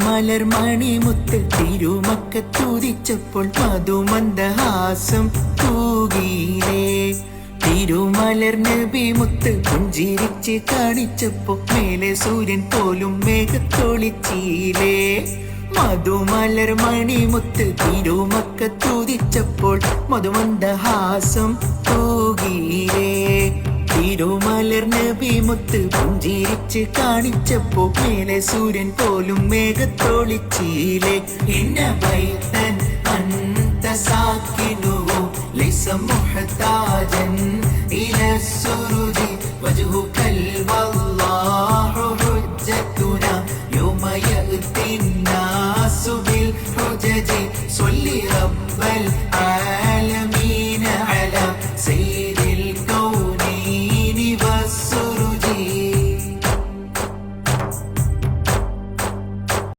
തിരുമലർ മണിമുത്ത് തിരുമക്കത്തുദിച്ചപ്പോൾ മധുമന്ദഹാസം തൂകിയിലേ. തിരുമലർ നബി മുത്ത് പുഞ്ചിരിച്ച് കാണിച്ചപ്പോ മേലെ സൂര്യൻ പോലും മേഘത്തൊളിച്ചീലേ. മധുമലർ മണിമുത്ത് തിരുമക്കത്തുദിച്ചപ്പോൾ മധുമന്ദഹാസം തൂകിയിലേ. തിരുമലർ നബി മുത്ത് പുഞ്ചിരിച്ച് കാണിച്ചപ്പോ മേലെ സൂര്യൻ പോലും മേഘത്തൊളിച്ചീലേ. ഇന്ന ബൈതൻ അൻത സാകിനുഹു ലൈസ മുഹ്താജൻ ഇല സുരുദി വജ്ഹുകൽ